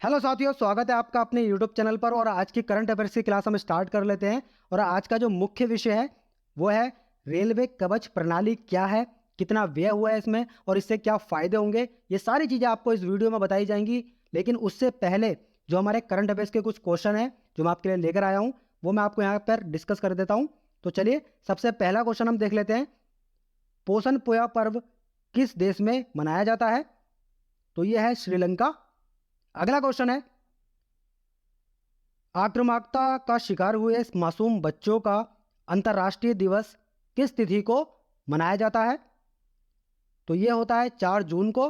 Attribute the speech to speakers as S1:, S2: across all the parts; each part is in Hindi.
S1: हेलो साथियों, स्वागत है आपका अपने यूट्यूब चैनल पर। और आज की करंट अफेयर्स की क्लास हम स्टार्ट कर लेते हैं। और आज का जो मुख्य विषय है वो है रेलवे कवच प्रणाली क्या है, कितना व्यय हुआ है इसमें और इससे क्या फ़ायदे होंगे। ये सारी चीज़ें आपको इस वीडियो में बताई जाएंगी। लेकिन उससे पहले जो हमारे करंट अफेयर्स के कुछ क्वेश्चन हैं जो मैं आपके लिए लेकर आया हूँ वो मैं आपको यहाँ पर डिस्कस कर देता हूँ। तो चलिए, सबसे पहला क्वेश्चन हम देख लेते हैं। पोषण पोया पर्व किस देश में मनाया जाता है? तो यह है श्रीलंका। अगला क्वेश्चन है, आक्रामकता का शिकार हुए मासूम बच्चों का अंतर्राष्ट्रीय दिवस किस तिथि को मनाया जाता है? तो ये होता है 4 जून को।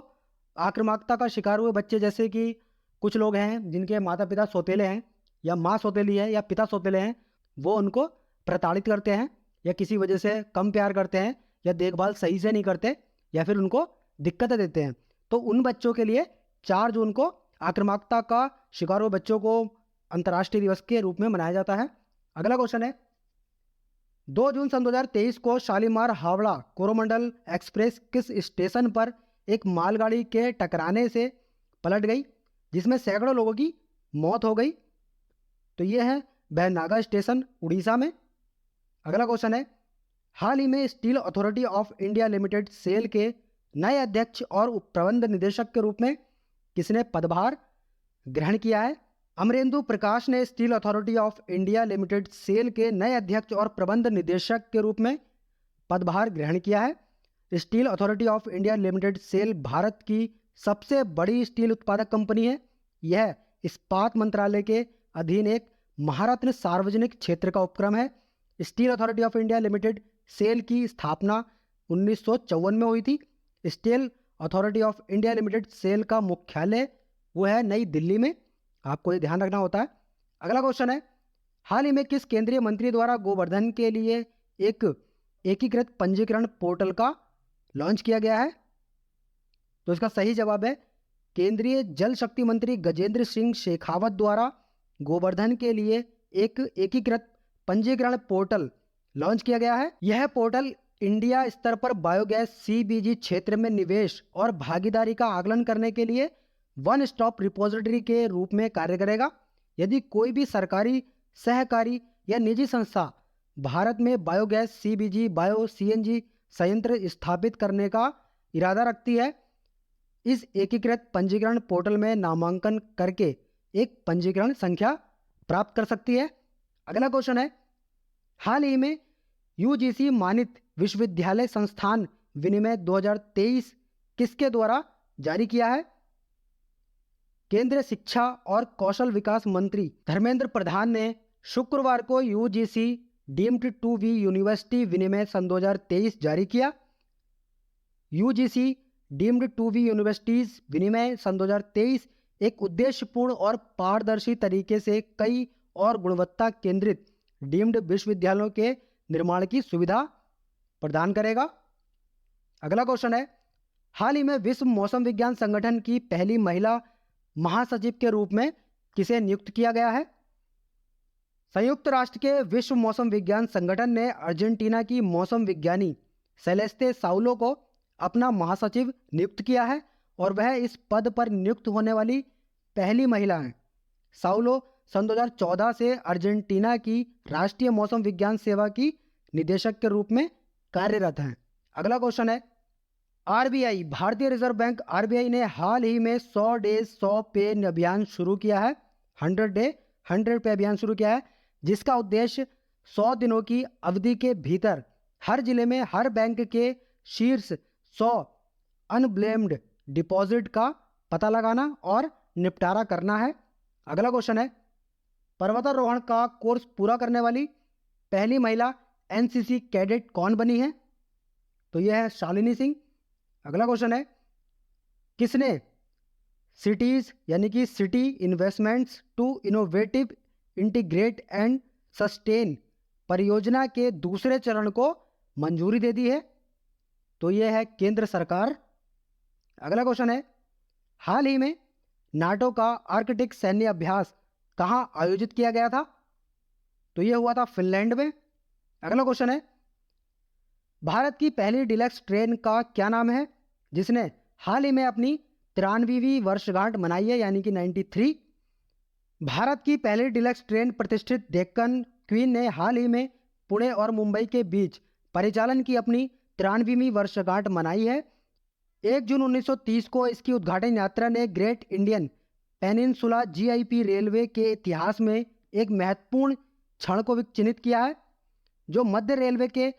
S1: आक्रामकता का शिकार हुए बच्चे, जैसे कि कुछ लोग हैं जिनके माता पिता सौतेले हैं या माँ सौतेली है या पिता सौतेले हैं, वो उनको प्रताड़ित करते हैं या किसी वजह से कम प्यार करते हैं या देखभाल सही से नहीं करते या फिर उनको दिक्कतें देते हैं। तो उन बच्चों के लिए 4 जून को आक्रामकता का शिकार हुए बच्चों को अंतर्राष्ट्रीय दिवस के रूप में मनाया जाता है। अगला क्वेश्चन है, 2 जून सन 2023 को शालीमार हावड़ा कोरोमंडल एक्सप्रेस किस स्टेशन पर एक मालगाड़ी के टकराने से पलट गई जिसमें सैकड़ों लोगों की मौत हो गई? तो यह है बैनागा स्टेशन, उड़ीसा में। अगला क्वेश्चन है, हाल ही में Steel Authority of India Limited SAIL के नए अध्यक्ष और प्रबंध निदेशक के रूप में किसने पदभार ग्रहण किया है? अमरेंदु प्रकाश ने Steel Authority of India Limited SAIL के नए अध्यक्ष और प्रबंध निदेशक के रूप में पदभार ग्रहण किया है। Steel Authority of India Limited SAIL Bharat की सबसे बड़ी स्टील उत्पादक कंपनी है। यह इस्पात मंत्रालय के अधीन एक महारत्न सार्वजनिक क्षेत्र का उपक्रम है। Steel Authority of India Limited SAIL की स्थापना 1954 में हुई थी। Steel Authority of India Limited SAIL का मुख्यालय वो है नई दिल्ली में। आपको ये ध्यान रखना होता है। अगला क्वेश्चन है, हाल ही में किस केंद्रीय मंत्री द्वारा गोवर्धन के लिए एक एकीकृत पंजीकरण पोर्टल का लॉन्च किया गया है? तो इसका सही जवाब है केंद्रीय जल शक्ति मंत्री गजेंद्र सिंह शेखावत द्वारा गोवर्धन के लिए एक एकीकृत पंजीकरण पोर्टल लॉन्च किया गया है। यह पोर्टल इंडिया स्तर पर बायोगैस सीबीजी क्षेत्र में निवेश और भागीदारी का आकलन करने के लिए वन स्टॉप रिपोजिटरी के रूप में कार्य करेगा। यदि कोई भी सरकारी, सहकारी या निजी संस्था भारत में बायोगैस सीबीजी बायो सीएनजी संयंत्र स्थापित करने का इरादा रखती है, इस एकीकृत पंजीकरण पोर्टल में नामांकन करके एक पंजीकरण संख्या प्राप्त कर सकती है। अगला क्वेश्चन है, हाल ही में यूजीसी मानित विश्वविद्यालय संस्थान विनिमय 2023 किसके द्वारा जारी किया है? केंद्रीय शिक्षा और कौशल विकास मंत्री धर्मेंद्र प्रधान ने शुक्रवार को UGC deemed to be university विनिमय सन 2023 जारी किया। UGC deemed to be universities विनिमय सन 2023 एक उद्देश्यपूर्ण और पारदर्शी तरीके से कई और गुणवत्ता केंद्रित डीम्ड विश्वविद्यालयों के निर्माण की सुविधा प्रदान करेगा। अगला क्वेश्चन है, हाल ही में विश्व मौसम विज्ञान संगठन की पहली महिला महासचिव के रूप में किसे नियुक्त किया गया है? संयुक्त राष्ट्र के विश्व मौसम विज्ञान संगठन ने अर्जेंटीना की मौसम विज्ञानी सेलेस्ते साउलो को अपना महासचिव नियुक्त किया है और वह इस पद पर नियुक्त होने वाली पहली महिला हैं। साउलो सन 2014 से अर्जेंटीना की राष्ट्रीय मौसम विज्ञान सेवा की निदेशक के रूप में कार्यरत हैं। अगला क्वेश्चन है, आरबीआई भारतीय रिजर्व बैंक आरबीआई ने हाल ही में 100 डेज 100 पे अभियान शुरू किया है। 100 डे 100 पे अभियान शुरू किया है, जिसका उद्देश्य 100 दिनों की अवधि के भीतर हर जिले में हर बैंक के शीर्ष 100 अनब्लेम्ड डिपॉजिट का पता लगाना और निपटारा करना है। अगला क्वेश्चन है, पर्वतारोहण का कोर्स पूरा करने वाली पहली महिला एनसीसी कैडेट कौन बनी है? तो यह है शालिनी सिंह। अगला क्वेश्चन है, किसने सिटीज यानी कि city investments to innovative integrate and sustain परियोजना के दूसरे चरण को मंजूरी दे दी है? तो यह है केंद्र सरकार। अगला क्वेश्चन है, हाल ही में नाटो का आर्कटिक सैन्य अभ्यास कहाँ आयोजित किया गया था? तो यह हुआ था फिनलैंड में। अगला क्वेश्चन है, भारत की पहली डीलक्स ट्रेन का क्या नाम है जिसने हाल ही में अपनी 93वीं वर्षगांठ मनाई है यानी कि 93? भारत की पहली डीलक्स ट्रेन प्रतिष्ठित डेक्कन क्वीन ने हाल ही में पुणे और मुंबई के बीच परिचालन की अपनी 93वीं वर्षगांठ मनाई है। 1 जून 1930 को इसकी उद्घाटन यात्रा ने great Indian peninsula GIP railway के इतिहास में एक महत्वपूर्ण क्षण को चिन्हित किया है, जो मध्य रेलवे के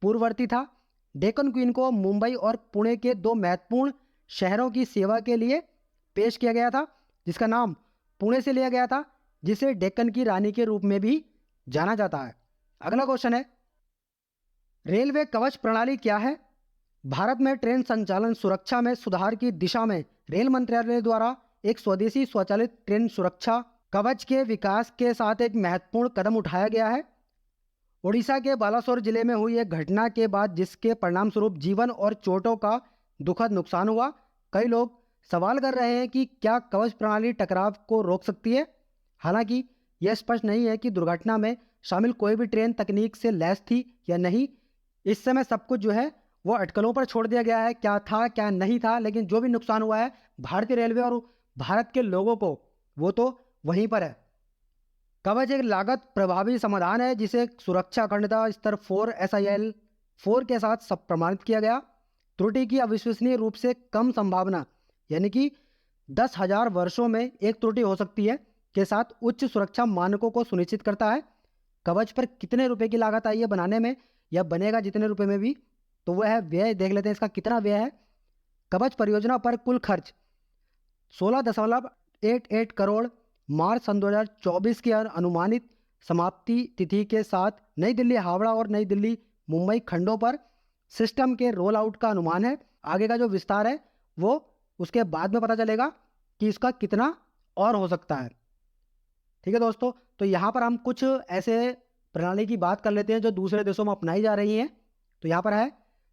S1: पूर्ववर्ती था। डेक्कन क्वीन को मुंबई और पुणे के दो महत्वपूर्ण शहरों की सेवा के लिए पेश किया गया था, जिसका नाम पुणे से लिया गया था, जिसे डेक्कन की रानी के रूप में भी जाना जाता है। अगला क्वेश्चन है, रेलवे कवच प्रणाली क्या है? भारत में ट्रेन संचालन सुरक्षा में सुधार की दिशा में रेल मंत्रालय द्वारा एक स्वदेशी स्वचालित ट्रेन सुरक्षा कवच के विकास के साथ एक महत्वपूर्ण कदम उठाया गया है। ओडिशा के बालासोर जिले में हुई एक घटना के बाद, जिसके परिणाम स्वरूप जीवन और चोटों का दुखद नुकसान हुआ, कई लोग सवाल कर रहे हैं कि क्या कवच प्रणाली टकराव को रोक सकती है। हालांकि यह स्पष्ट नहीं है कि दुर्घटना में शामिल कोई भी ट्रेन तकनीक से लैस थी या नहीं। इस समय सब कुछ जो है वो अटकलों पर छोड़ दिया गया है, क्या था क्या नहीं था, लेकिन जो भी नुकसान हुआ है भारतीय रेलवे और भारत के लोगों को, वो तो वहीं पर है। कवच एक लागत प्रभावी समाधान है जिसे सुरक्षा अखंडता स्तर 4 SIL 4 के साथ सब प्रमाणित किया गया। त्रुटि की अविश्वसनीय रूप से कम संभावना, यानी कि 10,000 वर्षों में एक त्रुटि हो सकती है, के साथ उच्च सुरक्षा मानकों को सुनिश्चित करता है। कवच पर कितने रुपए की लागत आई है बनाने में, या बनेगा जितने रुपए में भी, तो वह है व्यय। देख लेते हैं इसका कितना व्यय है। कवच परियोजना पर कुल खर्च 16.88 करोड़ मार्च सन 2024 की अनुमानित समाप्ति तिथि के साथ नई दिल्ली हावड़ा और नई दिल्ली मुंबई खंडों पर सिस्टम के रोल आउट का अनुमान है। आगे का जो विस्तार है वो उसके बाद में पता चलेगा कि इसका कितना और हो सकता है। ठीक है दोस्तों, तो यहाँ पर हम कुछ ऐसे प्रणाली की बात कर लेते हैं जो दूसरे देशों में अपनाई जा रही हैं। तो यहाँ पर है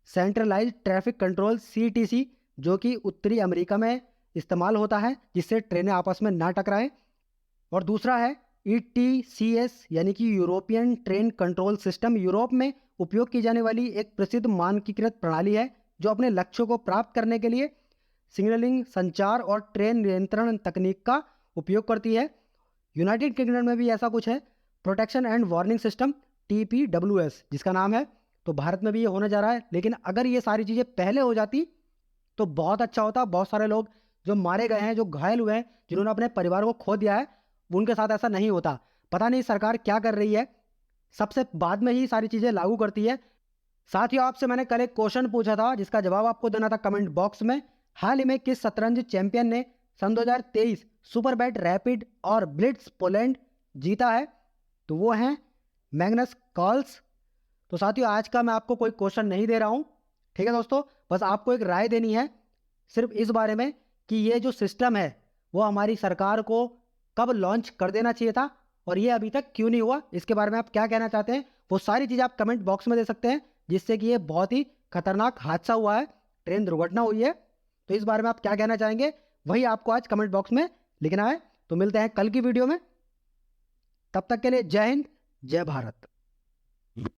S1: सेंट्रलाइज ट्रैफिक कंट्रोल CTC, जो कि उत्तरी अमेरिका में इस्तेमाल होता है जिससे ट्रेनें आपस में ना टकराएं। और दूसरा है ETCS, यानी कि European train control system, Europe में उपयोग की जाने वाली एक प्रसिद्ध मानकीकृत प्रणाली है जो अपने लक्ष्यों को प्राप्त करने के लिए सिग्नलिंग, संचार और ट्रेन नियंत्रण तकनीक का उपयोग करती है। यूनाइटेड किंगडम में भी ऐसा कुछ है, protection and warning system TPWS जिसका नाम है। तो भारत में भी ये होने जा रहा है, लेकिन अगर ये सारी चीज़ें पहले हो जाती तो बहुत अच्छा होता। बहुत सारे लोग जो मारे गए हैं, जो घायल हुए हैं, जिन्होंने अपने परिवार को खो दिया है, उनके साथ ऐसा नहीं होता। पता नहीं सरकार क्या कर रही है, सबसे बाद में ही सारी चीज़ें लागू करती है। साथियों, आपसे मैंने कल एक क्वेश्चन पूछा था जिसका जवाब आपको देना था कमेंट बॉक्स में। हाल ही में किस शतरंज चैंपियन ने सन 2023 सुपर बैट रैपिड और ब्लिट्स पोलैंड जीता है? तो वो हैं मैग्नस कार्ल्स। तो साथियों, आज का मैं आपको कोई क्वेश्चन नहीं दे रहा हूँ, ठीक है दोस्तों, बस आपको एक राय देनी है सिर्फ इस बारे में कि ये जो सिस्टम है वो हमारी सरकार को कब लॉन्च कर देना चाहिए था और ये अभी तक क्यों नहीं हुआ। इसके बारे में आप क्या कहना चाहते हैं, वो सारी चीज़ें आप कमेंट बॉक्स में दे सकते हैं, जिससे कि ये बहुत ही खतरनाक हादसा हुआ है, ट्रेन दुर्घटना हुई है। तो इस बारे में आप क्या कहना चाहेंगे, वही आपको आज कमेंट बॉक्स में लिखना है। तो मिलते हैं कल की वीडियो में, तब तक के लिए जय हिंद, जय भारत।